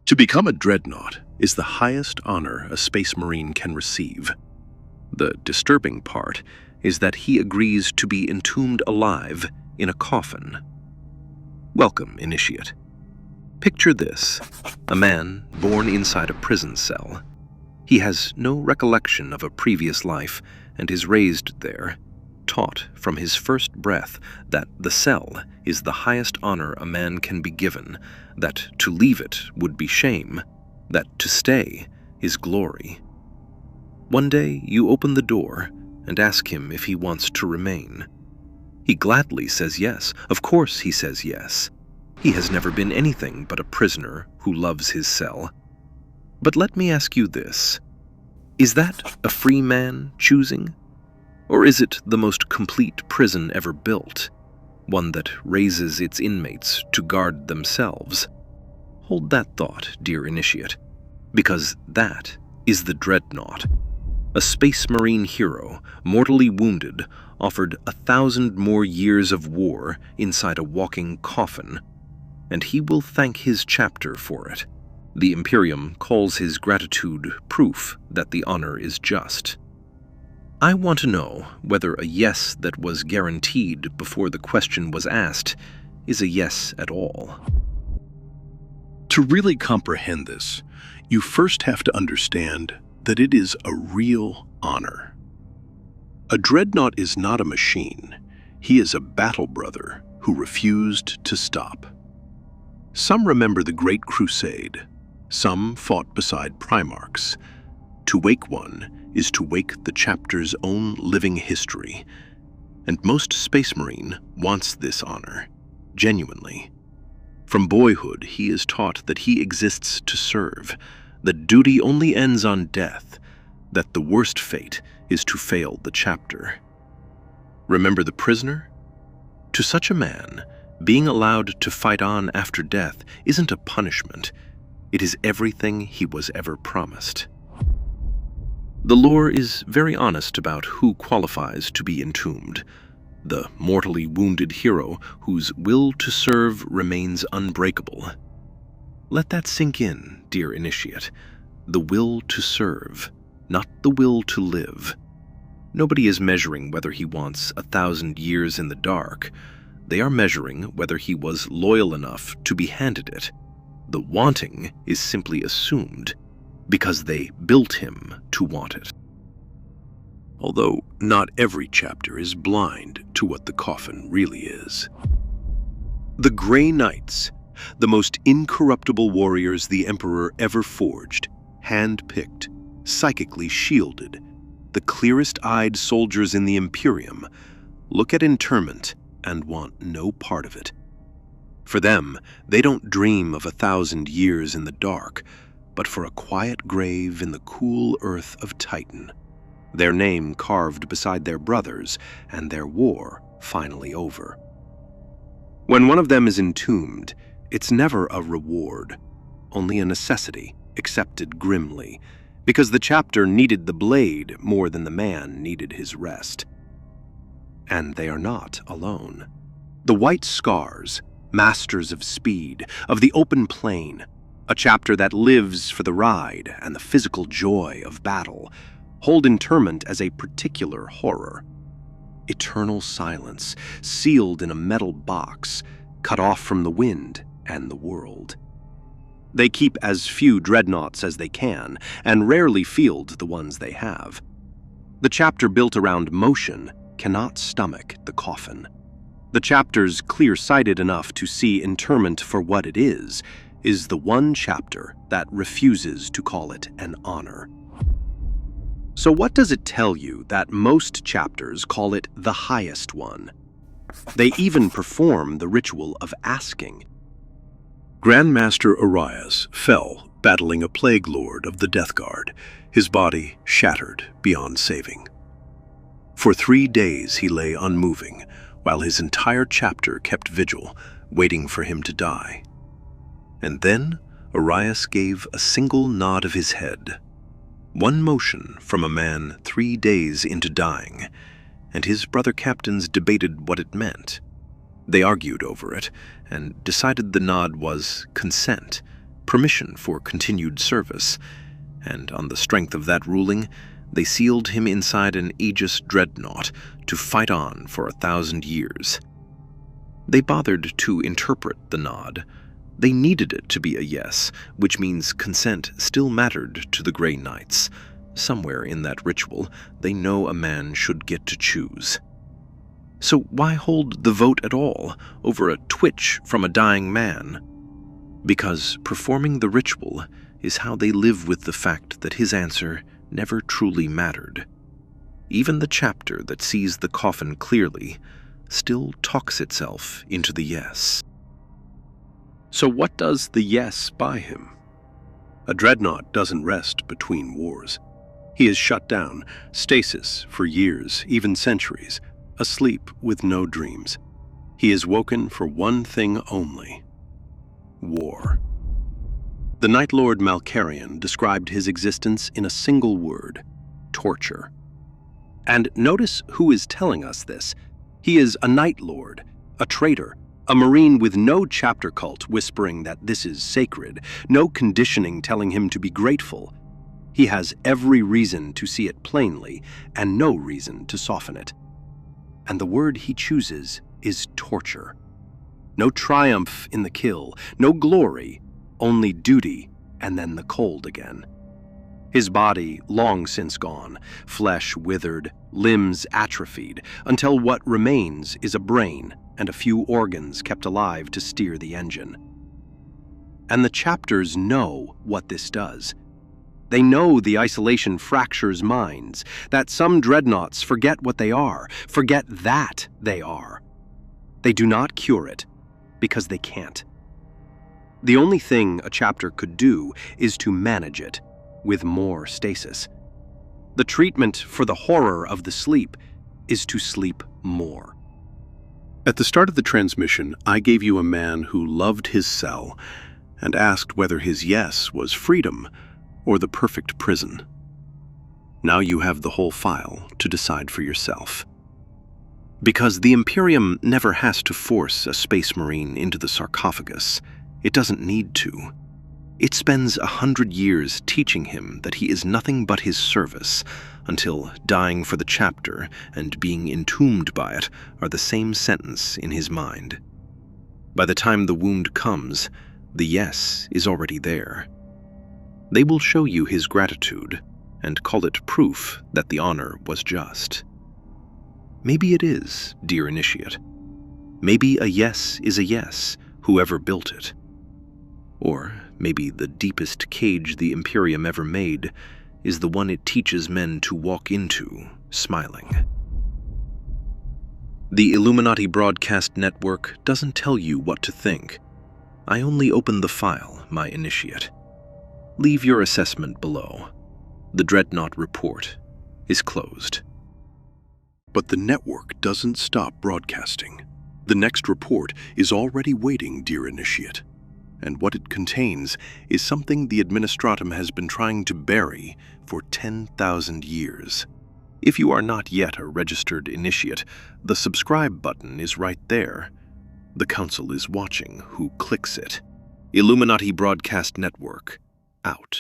To become a dreadnought is the highest honor a space marine can receive. The disturbing part is that he agrees to be entombed alive in a coffin. Welcome, Initiate. Picture this: a man born inside a prison cell. He has no recollection of a previous life and is raised there, taught from his first breath that the cell is the highest honor a man can be given, that to leave it would be shame, that to stay is glory. One day you open the door and ask him if he wants to remain. He gladly says yes. Of course he says yes. He has never been anything but a prisoner who loves his cell. But let me ask you this: is that a free man choosing? Or is it the most complete prison ever built, one that raises its inmates to guard themselves? Hold that thought, dear Initiate, because that is the Dreadnought. A space marine hero, mortally wounded, offered 1,000 more years of war inside a walking coffin, and he will thank his chapter for it. The Imperium calls his gratitude proof that the honor is just. I want to know whether a yes that was guaranteed before the question was asked is a yes at all. To really comprehend this, you first have to understand that it is a real honor. A dreadnought is not a machine. He is a battle brother who refused to stop. Some remember the Great Crusade. Some fought beside Primarchs. To wake one is to wake the chapter's own living history. And most Space Marine wants this honor, genuinely. From boyhood, he is taught that he exists to serve, that duty only ends on death, that the worst fate is to fail the chapter. Remember the prisoner? To such a man, being allowed to fight on after death isn't a punishment. It is everything he was ever promised. The lore is very honest about who qualifies to be entombed. The mortally wounded hero whose will to serve remains unbreakable. Let that sink in, dear Initiate. The will to serve, not the will to live. Nobody is measuring whether he wants 1,000 years in the dark. They are measuring whether he was loyal enough to be handed it. The wanting is simply assumed, because they built him to want it. Although not every chapter is blind to what the coffin really is. The Grey Knights, the most incorruptible warriors the Emperor ever forged, hand-picked, psychically shielded, the clearest-eyed soldiers in the Imperium, look at interment and want no part of it. For them, they don't dream of 1,000 years in the dark, but for a quiet grave in the cool earth of Titan, their name carved beside their brothers, and their war finally over. When one of them is entombed, it's never a reward, only a necessity, accepted grimly, because the chapter needed the blade more than the man needed his rest. And they are not alone. The White Scars, masters of speed, of the open plain, a chapter that lives for the ride and the physical joy of battle, hold interment as a particular horror. Eternal silence, sealed in a metal box, cut off from the wind and the world. They keep as few dreadnoughts as they can, and rarely field the ones they have. The chapter built around motion cannot stomach the coffin. The chapters clear-sighted enough to see interment for what it is the one chapter that refuses to call it an honor. So what does it tell you that most chapters call it the highest one? They even perform the ritual of asking. Grand Master Orias fell battling a plague lord of the Death Guard, his body shattered beyond saving. For 3 days he lay unmoving, while his entire chapter kept vigil, waiting for him to die. And then Orias gave a single nod of his head, one motion from a man 3 days into dying, and his brother captains debated what it meant. They argued over it, and decided the nod was consent, permission for continued service, and on the strength of that ruling, they sealed him inside an Aegis Dreadnought to fight on for 1,000 years. They bothered to interpret the nod. They needed it to be a yes, which means consent still mattered to the Grey Knights. Somewhere in that ritual, they know a man should get to choose. So why hold the vote at all over a twitch from a dying man? Because performing the ritual is how they live with the fact that his answer never truly mattered. Even the chapter that sees the coffin clearly still talks itself into the yes. So what does the yes buy him? A dreadnought doesn't rest between wars. He is shut down, stasis for years, even centuries, asleep with no dreams. He is woken for one thing only: war. The Night Lord Malcharion described his existence in a single word: torture. And notice who is telling us this. He is a Night Lord, a traitor, a Marine with no chapter cult whispering that this is sacred, no conditioning telling him to be grateful. He has every reason to see it plainly and no reason to soften it. And the word he chooses is torture. No triumph in the kill, no glory, only duty and then the cold again. His body long since gone, flesh withered, limbs atrophied, until what remains is a brain and a few organs kept alive to steer the engine. And the chapters know what this does. They know the isolation fractures minds, that some dreadnoughts forget what they are, forget that they are. They do not cure it, because they can't. The only thing a chapter could do is to manage it, with more stasis. The treatment for the horror of the sleep is to sleep more. At the start of the transmission, I gave you a man who loved his cell and asked whether his yes was freedom or the perfect prison. Now you have the whole file to decide for yourself. Because the Imperium never has to force a Space Marine into the sarcophagus. It doesn't need to. It spends 100 years teaching him that he is nothing but his service, until dying for the chapter and being entombed by it are the same sentence in his mind. By the time the wound comes, the yes is already there. They will show you his gratitude and call it proof that the honor was just. Maybe it is, dear initiate. Maybe a yes is a yes, whoever built it. Or maybe the deepest cage the Imperium ever made is the one it teaches men to walk into, smiling. The Illuminati Broadcast Network doesn't tell you what to think. I only open the file, my initiate. Leave your assessment below. The Dreadnought report is closed. But the network doesn't stop broadcasting. The next report is already waiting, dear initiate. And what it contains is something the Administratum has been trying to bury for 10,000 years. If you are not yet a registered initiate, the subscribe button is right there. The Council is watching who clicks it. Illuminati Broadcast Network, out.